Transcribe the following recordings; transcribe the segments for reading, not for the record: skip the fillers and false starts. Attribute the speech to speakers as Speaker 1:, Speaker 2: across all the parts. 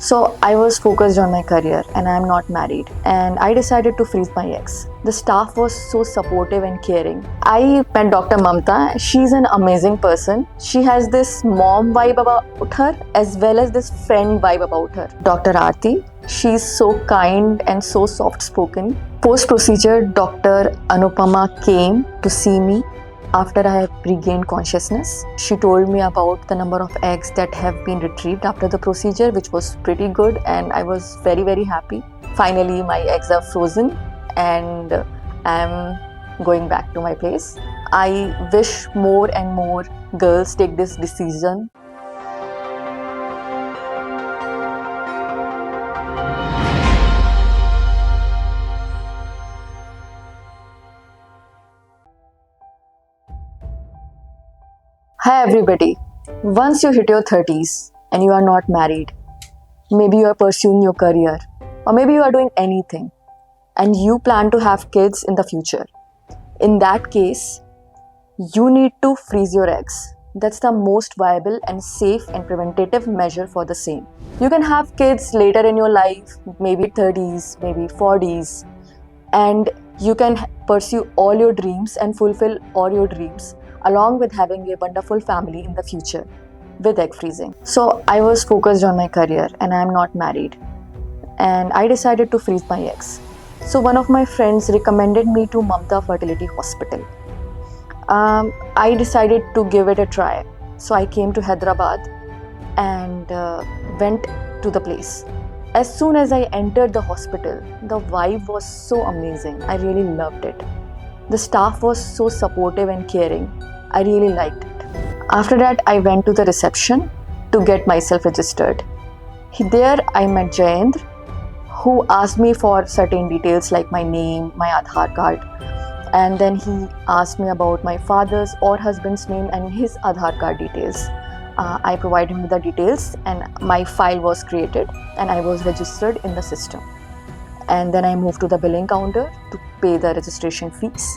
Speaker 1: So I was focused on my career and I'm not married, and I decided to freeze my eggs. The staff was so supportive and caring. I met Dr. Mamta. She's an amazing person. She has this mom vibe about her as well as this friend vibe about her. Dr. Arti, she's so kind and so soft spoken. Post procedure, Dr. Anupama came to see me after I have regained consciousness. She told me about the number of eggs that have been retrieved after the procedure, which was pretty good, and I was very, very happy. Finally, my eggs are frozen and I'm going back to my place. I wish more and more girls take this decision. Hi everybody. Once you hit your 30s and you are not married, maybe you are pursuing your career, or maybe you are doing anything and you plan to have kids in the future. In that case, you need to freeze your eggs. That's the most viable and safe and preventative measure for the same. You can have kids later in your life, maybe 30s, maybe 40s, and you can pursue all your dreams and fulfill all your dreams along with having a wonderful family in the future with egg freezing. So I was focused on my career and I'm not married, and I decided to freeze my eggs. So one of my friends recommended me to Mamata Fertility Hospital. I decided to give it a try. So I came to Hyderabad and went to the place. As soon as I entered the hospital, the vibe was so amazing. I really loved it. The staff was so supportive and caring. I really liked it. After that, I went to the reception to get myself registered. There, I met Jayendra, who asked me for certain details like my name, my Aadhaar card, and then he asked me about my father's or husband's name and his Aadhaar card details. I provided him with the details and my file was created and I was registered in the system. And then I moved to the billing counter to pay the registration fees.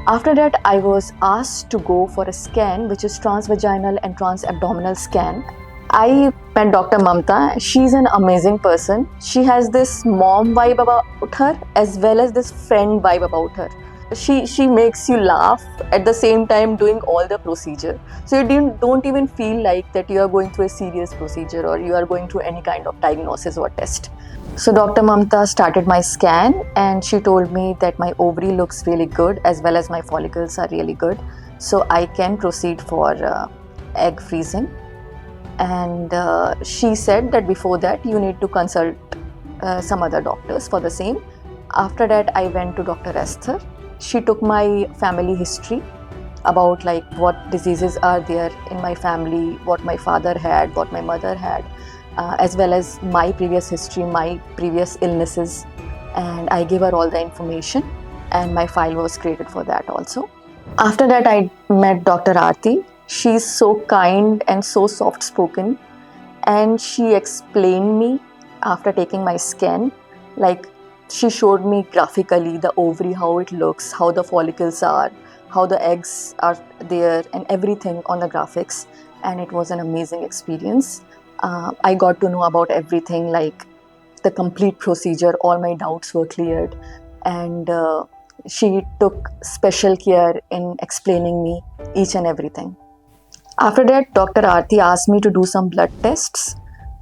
Speaker 1: After that, I was asked to go for a scan, which is transvaginal and transabdominal scan. I met Dr. Mamta. She's an amazing person. She has this mom vibe about her as well as this friend vibe about her. She makes you laugh at the same time doing all the procedure. So you don't even feel like that you are going through a serious procedure or you are going through any kind of diagnosis or test. So Dr. Mamta started my scan and she told me that my ovary looks really good as well as my follicles are really good. So I can proceed for egg freezing. And she said that before that you need to consult some other doctors for the same. After that, I went to Dr. Esther. She took my family history about like what diseases are there in my family, what my father had, what my mother had, as well as my previous history, my previous illnesses, and I gave her all the information and my file was created for that also. After that, I met Dr. Arti. She's so kind and so soft spoken, and she explained me after taking my scan, like she showed me graphically the ovary, how it looks, how the follicles are, how the eggs are there, and everything on the graphics. And it was an amazing experience. I got to know about everything, like the complete procedure. All my doubts were cleared, and she took special care in explaining me each and everything. After that, Dr. Arti asked me to do some blood tests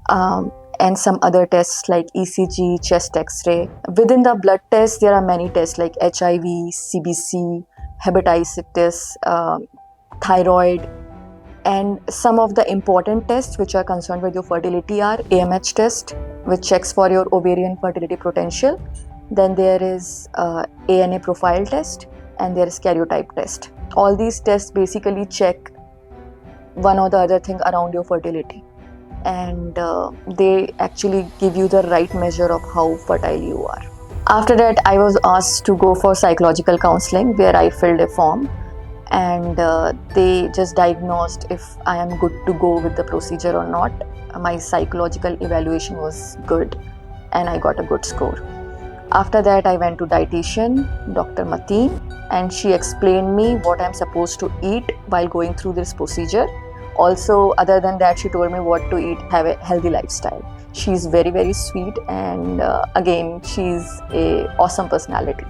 Speaker 1: and some other tests like ECG, chest X-ray. Within the blood tests, there are many tests like HIV, CBC, hepatitis, thyroid, and some of the important tests which are concerned with your fertility are AMH test, which checks for your ovarian fertility potential. Then there is ANA profile test, and there is karyotype test. All these tests basically check one or the other thing around your fertility, and they actually give you the right measure of how fertile you are. After that, I was asked to go for psychological counseling where I filled a form, and they just diagnosed if I am good to go with the procedure or not. My psychological evaluation was good and I got a good score. After that, I went to dietitian, Dr. Mateen, and she explained me what I'm supposed to eat while going through this procedure, Also, other than that, she told me what to eat, have a healthy lifestyle. She's very, very sweet, and again, she's a awesome personality.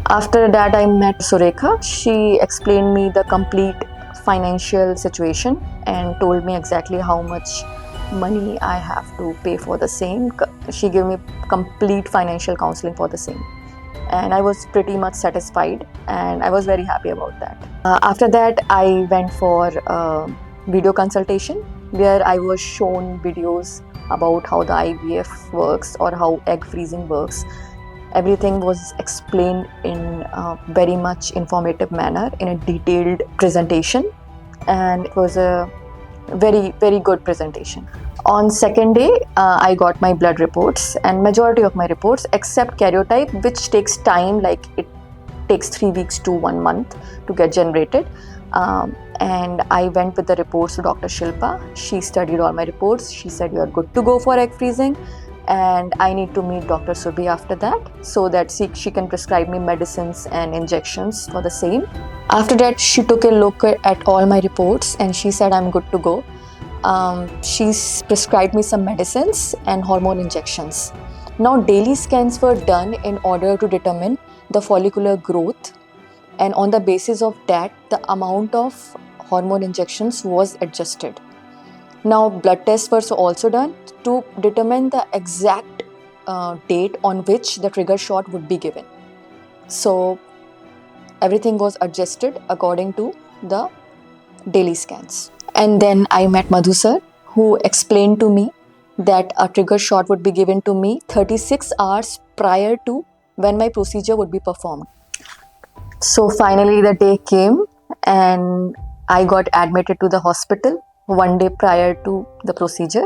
Speaker 1: After that, I met Surekha. She explained me the complete financial situation and told me exactly how much money I have to pay for the same. She gave me complete financial counseling for the same. And I was pretty much satisfied, and I was very happy about that. After that, I went for video consultation where I was shown videos about how the IVF works or how egg freezing works. Everything was explained in a very much informative manner in a detailed presentation, and it was a very, very good presentation. On second day, I got my blood reports, and majority of my reports except karyotype, which takes time, like it takes 3 weeks to 1 month to get generated. And I went with the reports to Dr. Shilpa. She studied all my reports. She said, "You are good to go for egg freezing." And I need to meet Dr. Subhi after that so that she can prescribe me medicines and injections for the same. After that, she took a look at all my reports and she said I'm good to go. She's prescribed me some medicines and hormone injections. Now, daily scans were done in order to determine the follicular growth, and on the basis of that, the amount of hormone injections was adjusted. Now, blood tests were also done to determine the exact date on which the trigger shot would be given. So, everything was adjusted according to the daily scans. And then I met Madhu sir, who explained to me that a trigger shot would be given to me 36 hours prior to when my procedure would be performed. So finally the day came and I got admitted to the hospital 1 day prior to the procedure,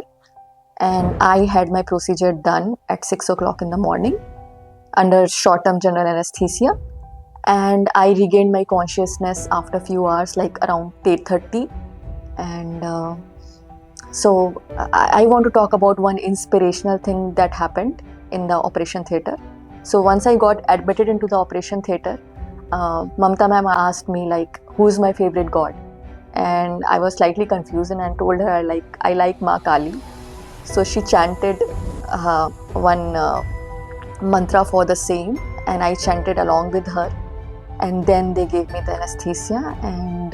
Speaker 1: and I had my procedure done at 6 o'clock in the morning under short-term general anesthesia, and I regained my consciousness after a few hours, like around 8:30. And so I want to talk about one inspirational thing that happened in the operation theatre. So once I got admitted into the operation theatre, Mamta ma'am asked me like, who's my favorite god? And I was slightly confused and I told her like, I like Ma Kali. So she chanted one mantra for the same, and I chanted along with her. And then they gave me the anesthesia, and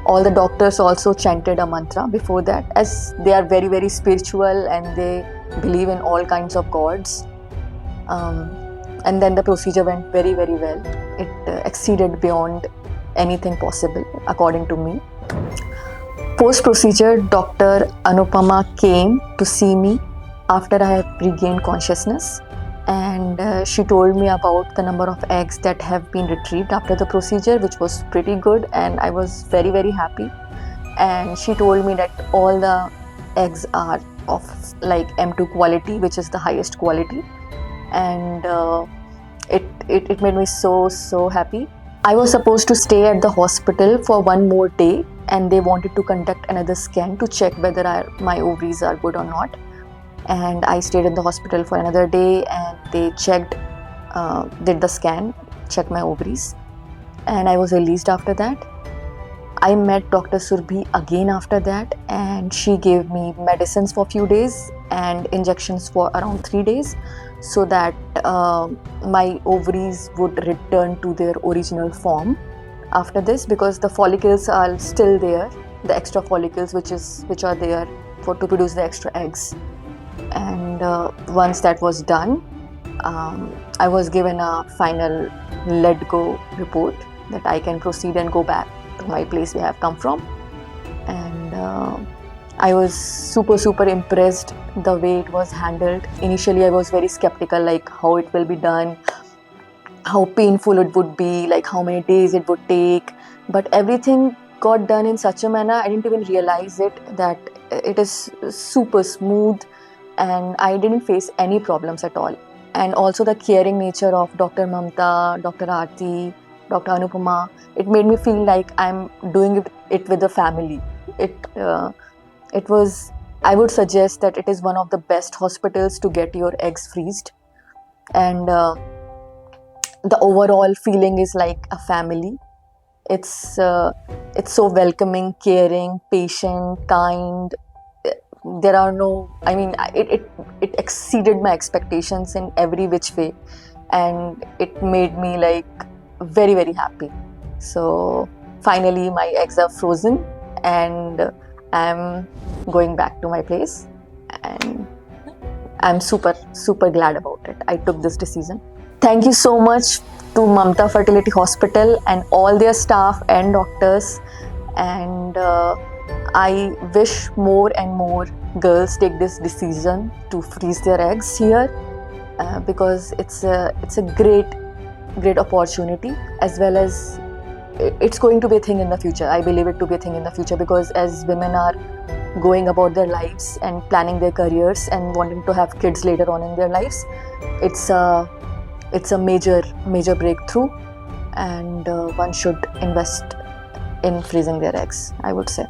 Speaker 1: all the doctors also chanted a mantra before that, as they are very, very spiritual and they believe in all kinds of gods. And then the procedure went very, very well. It exceeded beyond anything possible, according to me. Post-procedure, Dr. Anupama came to see me after I have regained consciousness, and she told me about the number of eggs that have been retrieved after the procedure, which was pretty good, and I was very, very happy. And she told me that all the eggs are of like M2 quality, which is the highest quality, and it made me so happy. I was supposed to stay at the hospital for 1 more day, and they wanted to conduct another scan to check whether my ovaries are good or not. And I stayed in the hospital for another day, and they checked, did the scan, checked my ovaries, and I was released after that. I met Dr. Surbhi again after that, and she gave me medicines for a few days and injections for around 3 days, so that my ovaries would return to their original form after this, because the follicles are still there, the extra follicles which are there to produce the extra eggs. And once that was done, I was given a final let go report that I can proceed and go back to my place where I have come from. And I was super impressed the way it was handled. Initially I was very skeptical, like how it will be done, how painful it would be, like how many days it would take, but everything got done in such a manner I didn't even realize that it is super smooth, and I didn't face any problems at all. And also the caring nature of Dr. Mamta, Dr. Arti, Dr. Anupama, it made me feel like I'm doing it with the family. It was, I would suggest that it is one of the best hospitals to get your eggs freezed, and the overall feeling is like a family. It's It's so welcoming, caring, patient, kind. There are no, I mean, it exceeded my expectations in every which way, and it made me like very, very happy. So finally, my eggs are frozen, and I'm going back to my place, and I'm super, super glad about it. I took this decision. Thank you so much to Mamta Fertility Hospital and all their staff and doctors. And I wish more and more girls take this decision to freeze their eggs here, because it's a great opportunity, as well as it's going to be a thing in the future. I believe it to be a thing in the future, because as women are going about their lives and planning their careers and wanting to have kids later on in their lives, it's a major breakthrough, and one should invest in freezing their eggs, I would say.